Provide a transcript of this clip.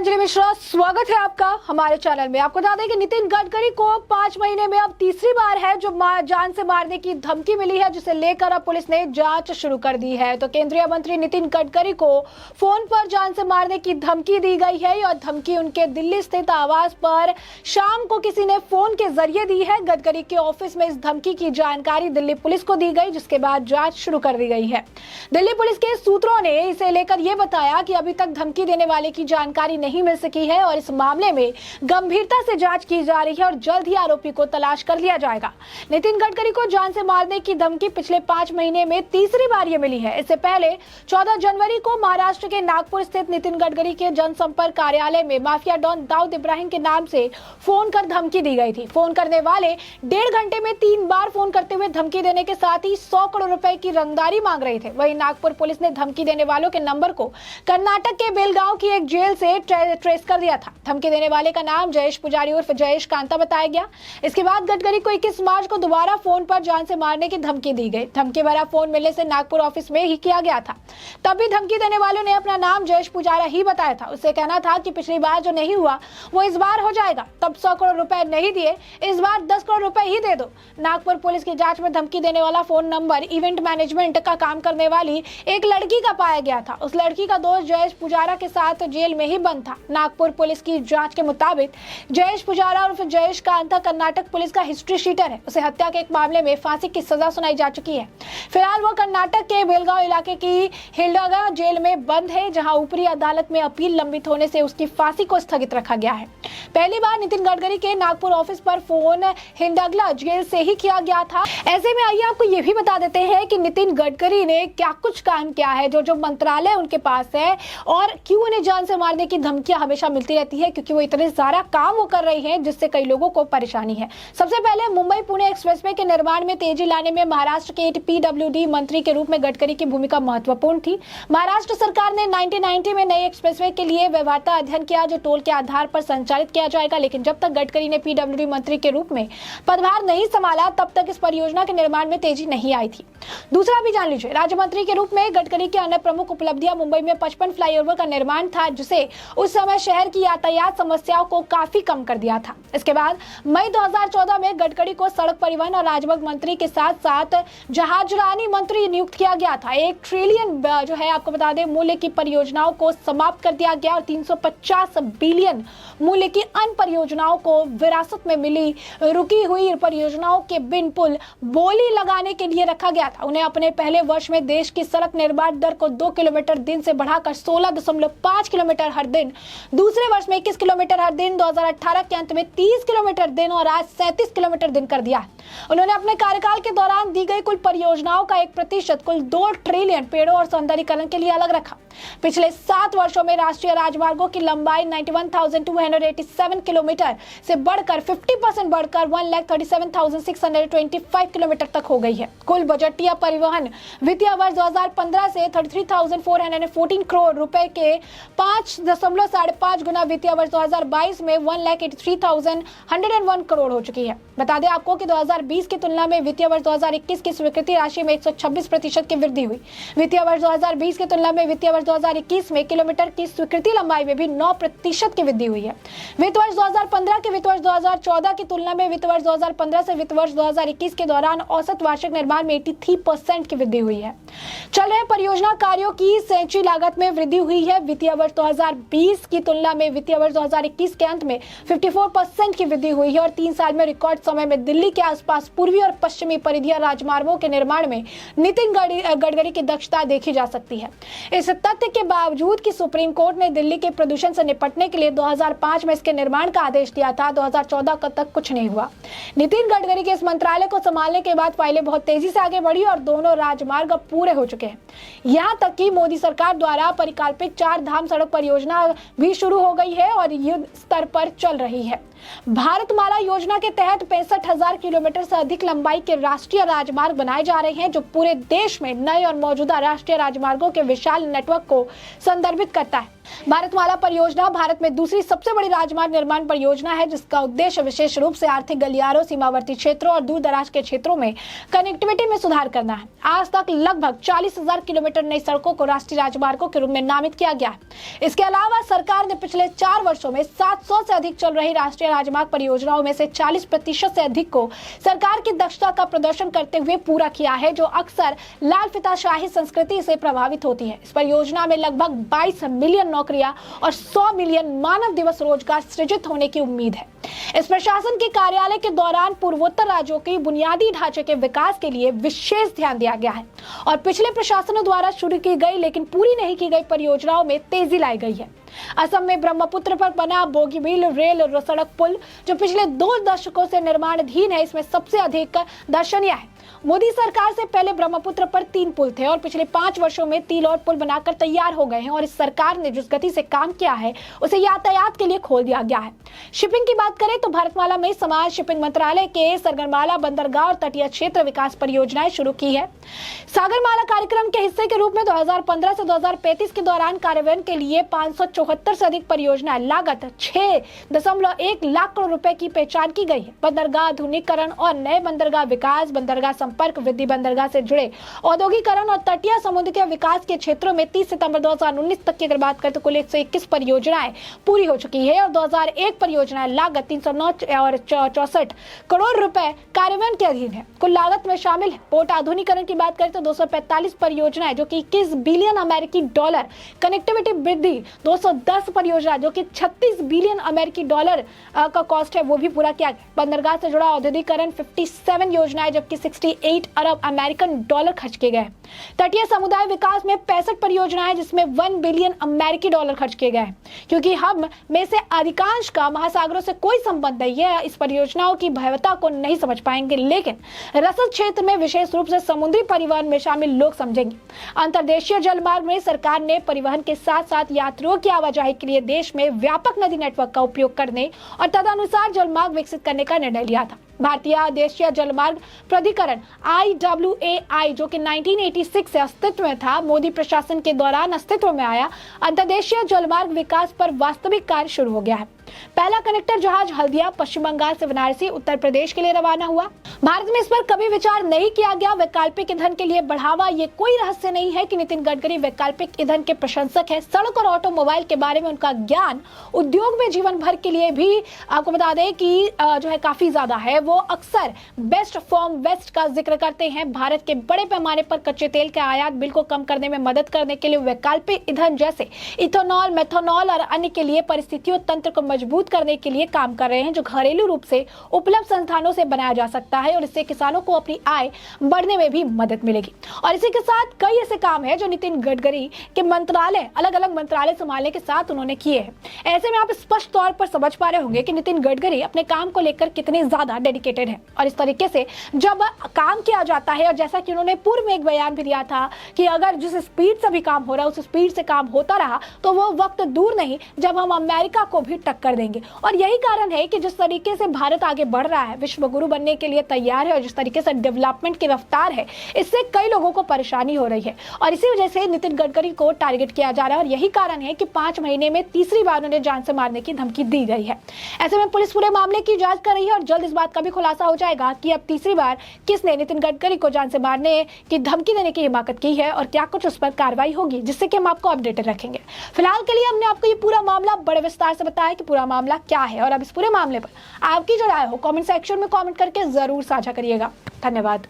अंजलि मिश्रा, स्वागत है आपका हमारे चैनल में। आपको बता दें कि नितिन गडकरी को 5 महीने में अब तीसरी बार है जो जान से मारने की धमकी मिली है, जिसे लेकर अब पुलिस ने जांच शुरू कर दी है। तो केंद्रीय मंत्री नितिन गडकरी को फोन पर जान से मारने की धमकी दी गई है और धमकी उनके दिल्ली स्थित आवास पर शाम को किसी ने फोन के जरिए दी है। गडकरी के ऑफिस में इस धमकी की जानकारी दिल्ली पुलिस को दी गई, जिसके बाद जांच शुरू कर दी गई है। दिल्ली पुलिस के सूत्रों ने इसे लेकर यह बताया कि अभी तक धमकी देने वाले की जानकारी नहीं मिल सकी है और इस मामले में गंभीरता से जांच की जा रही है और जल्द ही आरोपी को तलाश कर लिया जाएगा। नितिन गडकरी को जान से मारने की धमकी पिछले 5 महीने में तीसरी बार ये मिली है। इससे पहले 14 जनवरी को महाराष्ट्र के नागपुर स्थित नितिन गडकरी के जनसंपर्क कार्यालय में माफिया डॉन दाऊद इब्राहिम के नाम से फोन कर धमकी दी गई थी। फोन करने वाले 1.5 घंटे में 3 बार फोन करते हुए धमकी देने के साथ ही 100 करोड़ रुपए की रंगदारी मांग रहे थे। वहीं नागपुर पुलिस ने धमकी देने वालों के नंबर को कर्नाटक के बेलगांव की एक जेल से ट्रेस कर दिया था। धमकी देने वाले का नाम जयेश पुजारी उर्फ जयेश कांता बताया गया। इसके बाद गडकरी को 21 मार्च को दोबारा फोन पर जान से मारने की धमकी दी गई। धमकी भरा फोन मिलने से नागपुर ऑफिस में ही किया गया था। तब भी धमकी देने वालों ने अपना नाम जयेश पुजारा ही बताया था। उससे कहना था कि पिछली बार जो नहीं हुआ वो इस बार हो जाएगा। तब 100 करोड़ रुपए नहीं दिए, इस बार 10 करोड़ रुपए ही दे दो। नागपुर पुलिस की जांच में धमकी देने वाला फोन नंबर इवेंट मैनेजमेंट का काम करने वाली एक लड़की का पाया गया था। उस लड़की का दोस्त जयेश पुजारा के साथ जेल में ही बंद था। नागपुर पुलिस की जांच के मुताबिक जयेश पुजारा उर्फ जयेश कांता कर्नाटक पुलिस का हिस्ट्री शीटर है। उसे हत्या के एक मामले में फांसी की सजा सुनाई जा चुकी है। फिलहाल वो कर्नाटक के बेलगांव इलाके की हिल्डागा जेल में बंद है, जहां ऊपरी अदालत में अपील लंबित होने से उसकी फांसी को स्थगित रखा गया है। पहली बार नितिन गडकरी के नागपुर ऑफिस पर फोन हिंडागला जेल से ही किया गया था। ऐसे में आइए आपको ये भी बता देते हैं कि नितिन गडकरी ने क्या कुछ काम किया है, जो मंत्रालय उनके पास है और क्यों उन्हें जान से मारने की धमकियां हमेशा मिलती रहती है, क्योंकि वो इतने सारा काम वो कर रही हैं जिससे कई लोगों को परेशानी है। सबसे पहले मुंबई पुणे एक्सप्रेसवे के निर्माण में तेजी लाने में महाराष्ट्र के पीडब्ल्यूडी मंत्री के रूप में गडकरी की भूमिका महत्वपूर्ण थी। महाराष्ट्र सरकार ने 1990 में नए एक्सप्रेसवे के लिए व्यवहार्यता अध्ययन किया, जो टोल के आधार पर संचालित किया जाएगा। लेकिन जब तक गडकरी ने पीडब्ल्यूडी मंत्री के रूप में पदभार नहीं संभाला, तब तक इस परियोजना के निर्माण में तेजी नहीं आई थी। दूसरा भी जान लीजिए, राज्य मंत्री के रूप में गडकरी की अन्य प्रमुख उपलब्धियां मुंबई में 55 फ्लाईओवर का निर्माण था, जिसे उस समय शहर की यातायात समस्याओं को काफी कम कर दिया था। इसके बाद मई 2014 में गडकरी को सड़क परिवहन और राजमार्ग मंत्री के साथ साथ जहाजरानी मंत्री नियुक्त किया गया था। 1 ट्रिलियन जो है आपको बता दें मूल्य की परियोजनाओं को समाप्त कर दिया गया और 350 बिलियन मूल्य की अन्य परियोजनाओं को विरासत में मिली। रुकी हुई परियोजनाओं के बिन पुल बोली लगाने के लिए रखा गया था। उन्हें अपने पहले वर्ष में देश की सड़क निर्माण दर को 2 किलोमीटर दिन से बढ़ाकर 16.5 किलोमीटर हर दिन, दूसरे वर्ष में 21 किलोमीटर हर दिन, 2018 के अंत में 30 किलोमीटर दिन और आज 37 किलोमीटर दिन कर दिया। उन्होंने अपने कार्यकाल के दौरान दी गई कुल परियोजनाओं का 1% कुल 2 ट्रिलियन पेड़ों और सौंदर्यीकरण के लिए अलग रखा। पिछले 7 वर्षों में राष्ट्रीय राजमार्गों की लंबाई 91,287 किलोमीटर से बढ़कर 50% बढ़कर 1,37,625 किलोमीटर तक हो गई है। कुल बजटीय परिवहन वित्तीय वर्ष 2015 से 33,414 करोड़ रुपए के 5.5 गुना वित्तीय वर्ष 2022 में 1,83,101 करोड़ हो चुकी है। बता दें आपको कि 2020 की तुलना में वित्तीय वर्ष 2021 की स्वीकृति राशि में 126% की वृद्धि हुई। वित्तीय वर्ष 2020 की तुलना में वित्तीय वर्ष 2021 में किलोमीटर की स्वीकृति लंबाई में भी 9% की वृद्धि हुई है। वित्त वर्ष 2015 के वित्त वर्ष 2014 की तुलना में वित्त वर्ष 2015 से वित्त वर्ष 2021 के दौरान औसत वार्षिक निर्माण में 83% की वृद्धि हुई है। चल रहे परियोजना कार्यों की संचयी लागत में वृद्धि हुई है। वित्तीय वर्ष 2020 की तुलना में वित्तीय वर्ष 2021 के अंत में 54% की वृद्धि हुई है और 3 साल में रिकॉर्ड समय में दिल्ली के आसपास पूर्वी और पश्चिमी परिधीय राजमार्गों के निर्माण में नितिन गडकरी की दक्षता देखी जा सकती है। इस तथ्य के बावजूद कि सुप्रीम कोर्ट ने दिल्ली के प्रदूषण से निपटने के लिए 2005 में इसके निर्माण का आदेश दिया था, 2014 तक कुछ नहीं हुआ। नितिन गडकरी के इस मंत्रालय को संभालने के बाद फाइलें बहुत तेजी से आगे बढ़ी और दोनों राजमार्ग अब पूरे हो चुके हैं। यहां तक कि मोदी सरकार द्वारा परिकल्पित 4 धाम सड़क परियोजना भी शुरू हो गई है और युद्ध स्तर पर चल रही है। भारतमाला योजना के तहत 65,000 किलोमीटर से अधिक लंबाई के राष्ट्रीय राजमार्ग बनाए जा रहे हैं, जो पूरे देश में नए और मौजूदा राष्ट्रीय राजमार्गों के विशाल नेटवर्क को संदर्भित करता है। भारतमाला परियोजना भारत में दूसरी सबसे बड़ी राजमार्ग निर्माण परियोजना है, जिसका उद्देश्य विशेष रूप से आर्थिक गलियारों, सीमावर्ती क्षेत्रों और दूर दराज के क्षेत्रों में कनेक्टिविटी में सुधार करना है। आज तक लगभग 40,000 किलोमीटर नई सड़कों को राष्ट्रीय राजमार्गों के रूप में नामित किया गया है। इसके अलावा सरकार ने पिछले 4 वर्षों में 700 से अधिक चल रही राष्ट्रीय राजमार्ग परियोजनाओं में से 40% से अधिक को सरकार की दक्षता का प्रदर्शन करते हुए पूरा किया है, जो अक्सर लाल फीताशाही संस्कृति से प्रभावित होती है। इस परियोजना में लगभग 22 मिलियन नौकरियां और 100 मिलियन मानव दिवस रोजगार सृजित होने की उम्मीद है। इस प्रशासन के कार्यालय के दौरान पूर्वोत्तर राज्यों के बुनियादी ढांचे के विकास के लिए विशेष ध्यान दिया गया है और पिछले प्रशासनों द्वारा शुरू की गई लेकिन पूरी नहीं की गई परियोजनाओं में तेजी लाई गई है। असम में ब्रह्मपुत्र पर बना बोगीबील रेल सड़क पुल, जो पिछले 2 दशकों से निर्माणाधीन है, इसमें सबसे अधिक दर्शनीय है। मोदी सरकार से पहले ब्रह्मपुत्र पर 3 पुल थे और पिछले 5 वर्षों में 3 और पुल बनाकर तैयार हो गए हैं और इस सरकार ने जिस गति से काम किया है उसे यातायात के लिए खोल दिया गया है। शिपिंग की बात करें तो भारतमाला में समाज शिपिंग मंत्रालय के सागरमाला बंदरगाह और तटीय क्षेत्र विकास परियोजनाएं शुरू की है। सागरमाला कार्यक्रम के हिस्से के रूप में 2015 से 2035 के दौरान कार्यान्वयन के लिए 574 से अधिक परियोजनाएं लागत 6.1 लाख करोड़ रुपए की पहचान की गई है। बंदरगाह आधुनिकीकरण और नए बंदरगाह विकास, बंदरगाह संपर्क वृद्धि, बंदरगाह से जुड़े औद्योगिकरण और तटीय समुद्र के विकास के क्षेत्रों में 30 सितंबर 2019 तक की अगर बात करें तो कुल 121 परियोजनाएं पूरी हो चुकी है और 2001 परियोजनाएं लागत 309 और 64 करोड़ रुपए कार्यान्वयन के अधीन है। कुल लागत में शामिल है पोर्ट आधुनिकीकरण की बात करें तो 245 परियोजनाएं जो कि 21 बिलियन अमेरिकी डॉलर, कनेक्टिविटी वृद्धि 210 परियोजना जो कि 36 बिलियन अमेरिकी डॉलर का कॉस्ट है वो भी पूरा किया गया। बंदरगाह से जुड़ा औद्योगिकरण 57 योजनाएं जबकि 68 अरब अमेरिकन डॉलर खर्च किए गए। तटीय समुदाय विकास में 65 परियोजनाएं जिसमें 1 बिलियन अमेरिकी डॉलर खर्च किए गए। क्योंकि हम में से अधिकांश का महासागरों से कोई संबंध नहीं है, इस परियोजनाओं की भयावता को नहीं समझ पाएंगे, लेकिन रसद क्षेत्र में विशेष रूप से समुद्री परिवहन में शामिल लोग समझेंगे। अंतर्देशीय जलमार्ग में सरकार ने परिवहन के साथ साथ यात्रियों की आवाजाही के लिए देश में व्यापक नदी नेटवर्क का उपयोग करने और तदनुसार जलमार्ग विकसित करने का निर्णय लिया था। भारतीय देशीय जलमार्ग प्राधिकरण IAAI जो कि 1986 से अस्तित्व में था, मोदी प्रशासन के दौरान अस्तित्व में आया। अंतर्देशीय जलमार्ग विकास पर वास्तविक कार्य शुरू हो गया है। पहला कनेक्टर जहाज हल्दिया पश्चिम बंगाल से वाराणसी उत्तर प्रदेश के लिए रवाना हुआ। भारत में इस पर कभी विचार नहीं किया गया। वैकल्पिक ईंधन के लिए बढ़ावा, ये कोई रहस्य नहीं है कि नितिन गडकरी वैकल्पिक ईंधन के प्रशंसक है। सड़क और ऑटोमोबाइल के बारे में उनका ज्ञान उद्योग में जीवन भर के लिए भी आपको बता दें कि जो है काफी ज्यादा है। वो अक्सर बेस्ट फ्रॉम वेस्ट का जिक्र करते हैं। भारत के बड़े पैमाने पर कच्चे तेल के आयात बिल को कम करने में मदद करने के लिए वैकल्पिक ईंधन जैसे इथेनॉल, मेथनॉल और अन्य के लिए परिस्थितियों तंत्र को मजबूत करने के लिए काम कर रहे हैं, जो घरेलू रूप से उपलब्ध संस्थानों से बनाया जा सकता है और इससे किसानों को अपनी आय बढ़ने में भी मदद मिलेगी। और इसी के साथ कई ऐसे काम है जो नितिन गडकरी के मंत्रालय, अलग अलग मंत्रालय संभालने के साथ उन्होंने किए हैं। ऐसे में आप स्पष्ट तौर पर समझ पा रहे होंगे कि नितिन गडकरी अपने काम को लेकर कितने ज्यादा डेडिकेटेड है। और इस तरीके से जब काम किया जाता है, और जैसा कि उन्होंने पूर्व में एक बयान भी दिया था कि अगर जिस स्पीड से भी काम हो रहा है उस स्पीड से काम होता रहा तो वो वक्त दूर नहीं जब हम अमेरिका को भी टक्कर देंगे। और यही कारण है कि जिस तरीके से भारत आगे बढ़ रहा है, विश्व गुरु बनने के लिए तैयार है और जिस तरीके से डेवलपमेंट की रफ्तार है, इससे कई लोगों को परेशानी हो रही है और इसी वजह से नितिन गडकरी को टारगेट किया जा रहा है। और यही कारण है कि 5 महीने में तीसरी बार उन्हें जान से मारने की धमकी दी गई है। ऐसे में पुलिस पूरे मामले की जांच कर रही है और जल्द इस बात का भी खुलासा हो जाएगा कि अब तीसरी बार किसने नितिन गडकरी को जान से मारने की धमकी देने की हिमाकत की है और क्या कुछ उस पर कार्रवाई होगी, जिससे कि हम आपको अपडेटेड रखेंगे। फिलहाल के लिए हमने आपको ये पूरा मामला बड़े विस्तार से बताया कि पूरा मामला क्या है और अब इस पूरे मामले पर आपकी जो राय हो कमेंट सेक्शन में कमेंट करके जरूर साझा करिएगा। धन्यवाद।